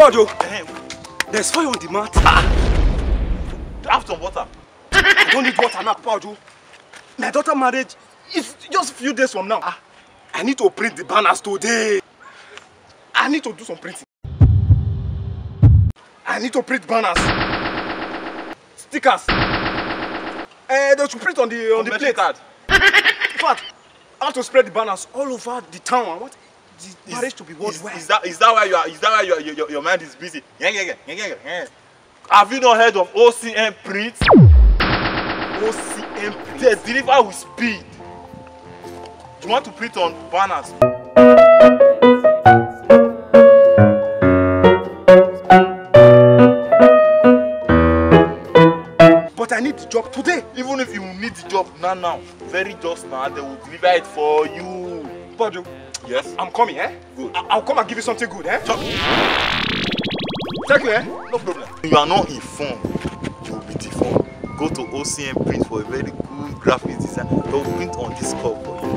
Bojo, there's fire on the mat. Have some water. I don't need water now, Bojo. My daughter's marriage is just a few days from now. I need to print the banners today. I need to do some printing. I need to print banners, stickers. They should print on the plate. Card. In fact, I have to spread the banners all over the town. I want the marriage to be worldwide. Is that why you are? Is that why your mind is busy? Yeah. Have you not heard of OCM Print? OCM Print. They deliver with speed. You want to print on banners? But I need the job today. Even if you need the job now, very just now, they will deliver it for you. Bojo, yes, I'm coming, eh? Good. I'll come and give you something good, eh? Talk. Thank you, eh? No problem. You are not informed, you will be deformed. Go to OCM Print for a very good graphic design. They will print on this cup for you.